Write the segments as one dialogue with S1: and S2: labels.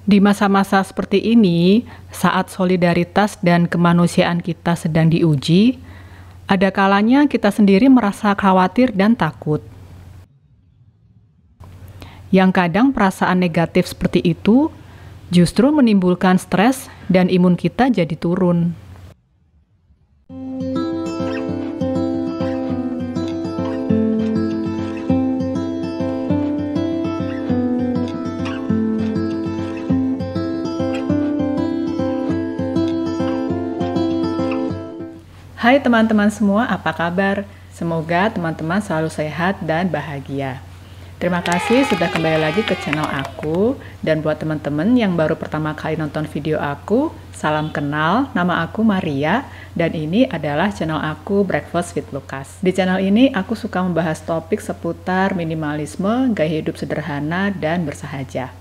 S1: Di masa-masa seperti ini, saat solidaritas dan kemanusiaan kita sedang diuji, ada kalanya kita sendiri merasa khawatir dan takut. Yang kadang perasaan negatif seperti itu justru menimbulkan stres dan imun kita jadi turun. Hai teman-teman semua, apa kabar? Semoga teman-teman selalu sehat dan bahagia. Terima kasih sudah kembali lagi ke channel aku. Dan buat teman-teman yang baru pertama kali nonton video aku, salam kenal, nama aku Maria. Dan ini adalah channel aku Breakfast with Lukas. Di channel ini aku suka membahas topik seputar minimalisme, gaya hidup sederhana, dan bersahaja.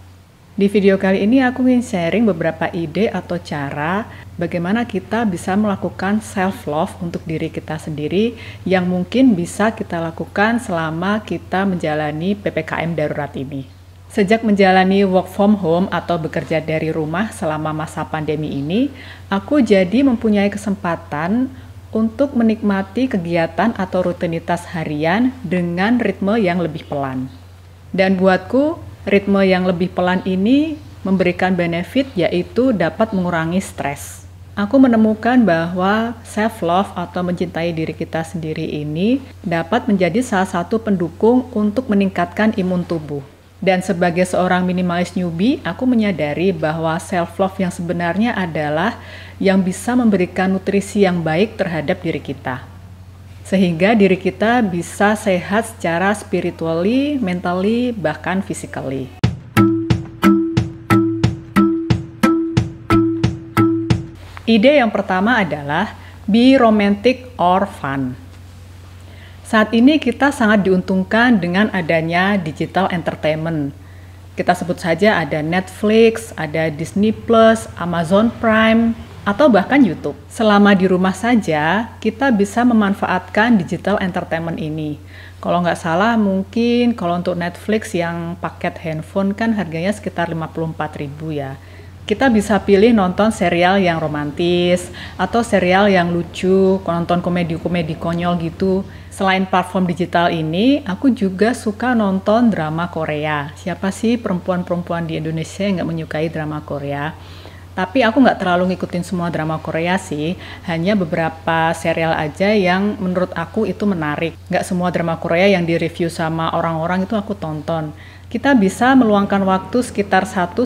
S1: Di video kali ini aku ingin sharing beberapa ide atau cara bagaimana kita bisa melakukan self-love untuk diri kita sendiri yang mungkin bisa kita lakukan selama kita menjalani PPKM darurat ini. Sejak menjalani work from home atau bekerja dari rumah selama masa pandemi ini, aku jadi mempunyai kesempatan untuk menikmati kegiatan atau rutinitas harian dengan ritme yang lebih pelan. Dan buatku, ritme yang lebih pelan ini memberikan benefit, yaitu dapat mengurangi stres. Aku menemukan bahwa self-love atau mencintai diri kita sendiri ini dapat menjadi salah satu pendukung untuk meningkatkan imun tubuh. Dan sebagai seorang minimalis newbie, aku menyadari bahwa self-love yang sebenarnya adalah yang bisa memberikan nutrisi yang baik terhadap diri kita. Sehingga diri kita bisa sehat secara spiritually, mentally, bahkan physically. Ide yang pertama adalah be romantic or fun. Saat ini kita sangat diuntungkan dengan adanya digital entertainment. Kita sebut saja ada Netflix, ada Disney Plus, Amazon Prime, atau bahkan YouTube. Selama di rumah saja, kita bisa memanfaatkan digital entertainment ini. Kalau nggak salah, mungkin kalau untuk Netflix yang paket handphone kan harganya sekitar 54.000 ya. Kita bisa pilih nonton serial yang romantis, atau serial yang lucu, nonton komedi-komedi konyol gitu. Selain platform digital ini, aku juga suka nonton drama Korea. Siapa sih perempuan-perempuan di Indonesia yang nggak menyukai drama Korea? Tapi aku nggak terlalu ngikutin semua drama Korea sih, hanya beberapa serial aja yang menurut aku itu menarik. Nggak semua drama Korea yang direview sama orang-orang itu aku tonton. Kita bisa meluangkan waktu sekitar 1-2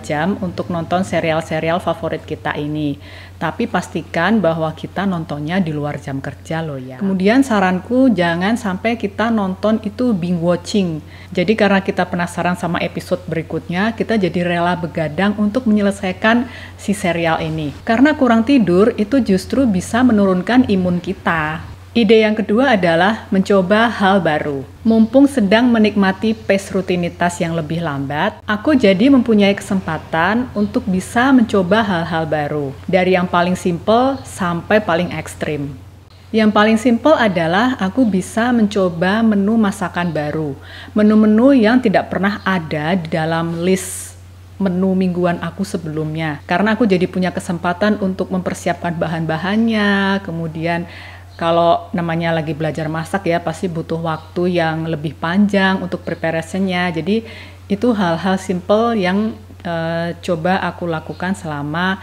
S1: jam untuk nonton serial-serial favorit kita ini. Tapi pastikan bahwa kita nontonnya di luar jam kerja loh ya. Kemudian saranku jangan sampai kita nonton itu binge watching. Jadi karena kita penasaran sama episode berikutnya, kita jadi rela begadang untuk menyelesaikan si serial ini. Karena kurang tidur itu justru bisa menurunkan imun kita. Ide yang kedua adalah mencoba hal baru. Mumpung sedang menikmati pace rutinitas yang lebih lambat, aku jadi mempunyai kesempatan untuk bisa mencoba hal-hal baru. Dari yang paling simple sampai paling ekstrim. Yang paling simple adalah aku bisa mencoba menu masakan baru. Menu-menu yang tidak pernah ada di dalam list menu mingguan aku sebelumnya. Karena aku jadi punya kesempatan untuk mempersiapkan bahan-bahannya, kemudian kalau namanya lagi belajar masak ya, pasti butuh waktu yang lebih panjang untuk preparation-nya. Jadi itu hal-hal simple yang coba aku lakukan selama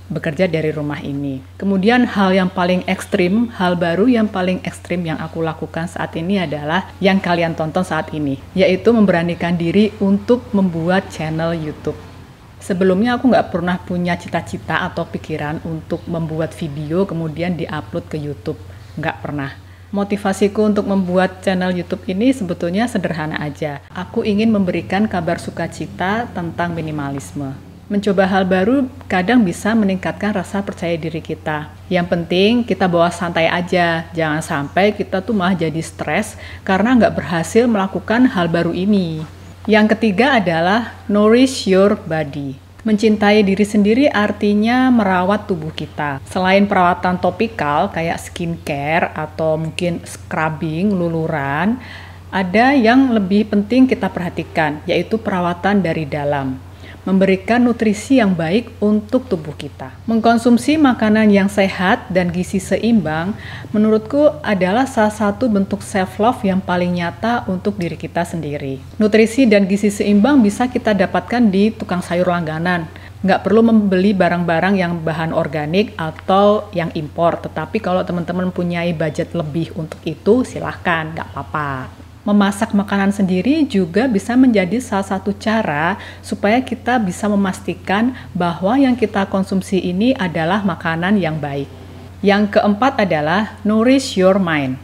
S1: bekerja dari rumah ini. Kemudian hal yang paling ekstrim, hal baru yang paling ekstrim yang aku lakukan saat ini adalah yang kalian tonton saat ini, yaitu memberanikan diri untuk membuat channel YouTube. Sebelumnya aku nggak pernah punya cita-cita atau pikiran untuk membuat video kemudian diupload ke YouTube. Nggak pernah. Motivasiku untuk membuat channel YouTube ini sebetulnya sederhana aja. Aku ingin memberikan kabar sukacita tentang minimalisme. Mencoba hal baru kadang bisa meningkatkan rasa percaya diri kita. Yang penting kita bawa santai aja. Jangan sampai kita tuh malah jadi stres karena nggak berhasil melakukan hal baru ini. Yang ketiga adalah nourish your body. Mencintai diri sendiri artinya merawat tubuh kita. Selain perawatan topikal kayak skincare atau mungkin scrubbing, luluran, ada yang lebih penting kita perhatikan, yaitu perawatan dari dalam. memberikan nutrisi yang baik untuk tubuh kita. Mengkonsumsi makanan yang sehat dan gizi seimbang, menurutku adalah salah satu bentuk self-love yang paling nyata untuk diri kita sendiri. Nutrisi dan gizi seimbang bisa kita dapatkan di tukang sayur langganan. Nggak perlu membeli barang-barang yang bahan organik atau yang impor, tetapi kalau teman-teman punyai budget lebih untuk itu, silahkan, nggak apa-apa. Memasak makanan sendiri juga bisa menjadi salah satu cara supaya kita bisa memastikan bahwa yang kita konsumsi ini adalah makanan yang baik. Yang keempat adalah nourish your mind.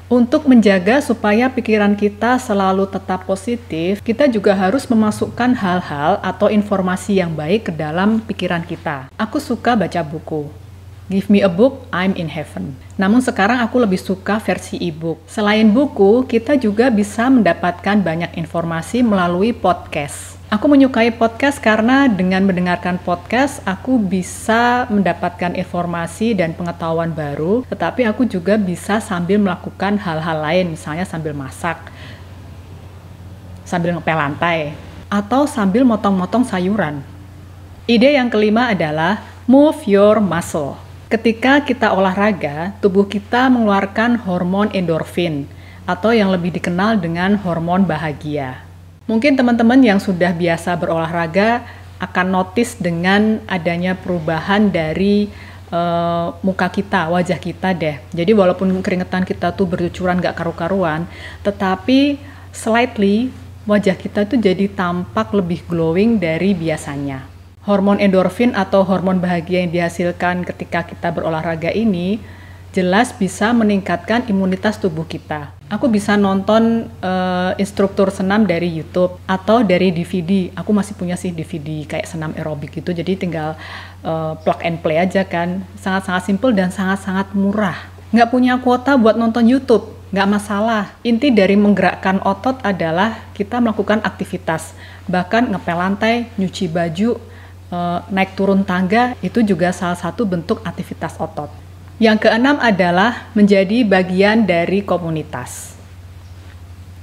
S1: Untuk menjaga supaya pikiran kita selalu tetap positif, kita juga harus memasukkan hal-hal atau informasi yang baik ke dalam pikiran kita. Aku suka baca buku. Give me a book, I'm in heaven. Namun sekarang aku lebih suka versi e-book. Selain buku, kita juga bisa mendapatkan banyak informasi melalui podcast. Aku menyukai podcast karena dengan mendengarkan podcast, aku bisa mendapatkan informasi dan pengetahuan baru, tetapi aku juga bisa sambil melakukan hal-hal lain, misalnya sambil masak, sambil ngepel lantai, atau sambil motong-motong sayuran. Ide yang kelima adalah move your muscle. Ketika kita olahraga, tubuh kita mengeluarkan hormon endorfin atau yang lebih dikenal dengan hormon bahagia. Mungkin teman-teman yang sudah biasa berolahraga akan notice dengan adanya perubahan dari muka kita, wajah kita deh. Jadi walaupun keringetan kita tuh bercucuran gak karu-karuan, tetapi slightly wajah kita tuh jadi tampak lebih glowing dari biasanya. Hormon endorfin atau hormon bahagia yang dihasilkan ketika kita berolahraga ini jelas bisa meningkatkan imunitas tubuh kita. Aku bisa nonton instruktur senam dari YouTube atau dari DVD. Aku masih punya sih DVD kayak senam aerobik gitu, jadi tinggal plug and play aja kan. Sangat-sangat simple dan sangat-sangat murah. Nggak punya kuota buat nonton YouTube, nggak masalah. Inti dari menggerakkan otot adalah kita melakukan aktivitas. Bahkan ngepel lantai, nyuci baju, naik turun tangga, itu juga salah satu bentuk aktivitas otot. Yang keenam adalah menjadi bagian dari komunitas.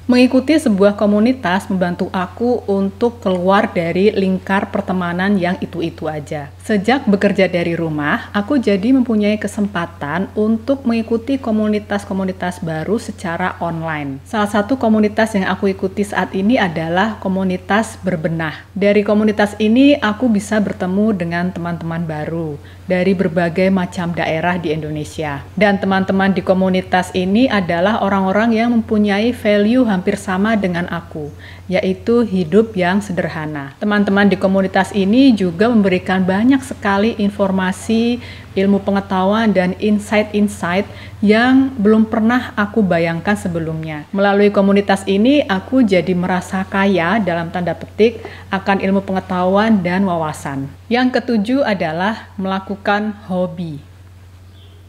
S1: Mengikuti sebuah komunitas membantu aku untuk keluar dari lingkar pertemanan yang itu-itu aja. Sejak bekerja dari rumah, aku jadi mempunyai kesempatan untuk mengikuti komunitas-komunitas baru secara online. Salah satu komunitas yang aku ikuti saat ini adalah komunitas berbenah. Dari komunitas ini, aku bisa bertemu dengan teman-teman baru dari berbagai macam daerah di Indonesia. Dan teman-teman di komunitas ini adalah orang-orang yang mempunyai value hampir sama dengan aku, yaitu hidup yang sederhana. Teman-teman di komunitas ini juga memberikan banyak sekali informasi, ilmu pengetahuan, dan insight-insight yang belum pernah aku bayangkan sebelumnya. Melalui komunitas ini, aku jadi merasa kaya dalam tanda petik akan ilmu pengetahuan dan wawasan. Yang ketujuh adalah melakukan hobi.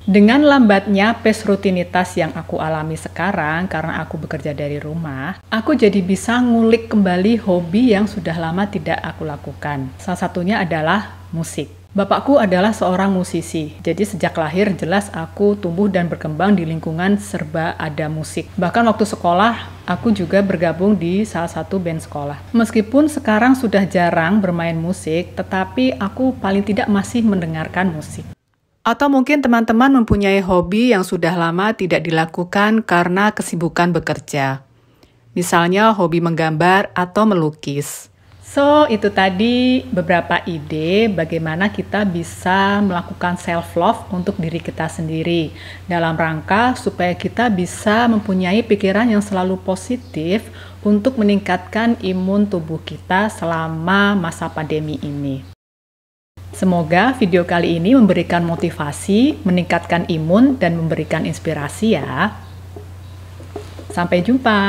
S1: Dengan lambatnya pace rutinitas yang aku alami sekarang karena aku bekerja dari rumah, aku jadi bisa ngulik kembali hobi yang sudah lama tidak aku lakukan. Salah satunya adalah musik. Bapakku adalah seorang musisi, jadi sejak lahir jelas aku tumbuh dan berkembang di lingkungan serba ada musik. Bahkan waktu sekolah, aku juga bergabung di salah satu band sekolah. Meskipun sekarang sudah jarang bermain musik, tetapi aku paling tidak masih mendengarkan musik. Atau mungkin teman-teman mempunyai hobi yang sudah lama tidak dilakukan karena kesibukan bekerja. Misalnya hobi menggambar atau melukis. So, itu tadi beberapa ide bagaimana kita bisa melakukan self-love untuk diri kita sendiri dalam rangka supaya kita bisa mempunyai pikiran yang selalu positif untuk meningkatkan imun tubuh kita selama masa pandemi ini. Semoga video kali ini memberikan motivasi, meningkatkan imun, dan memberikan inspirasi ya. Sampai jumpa.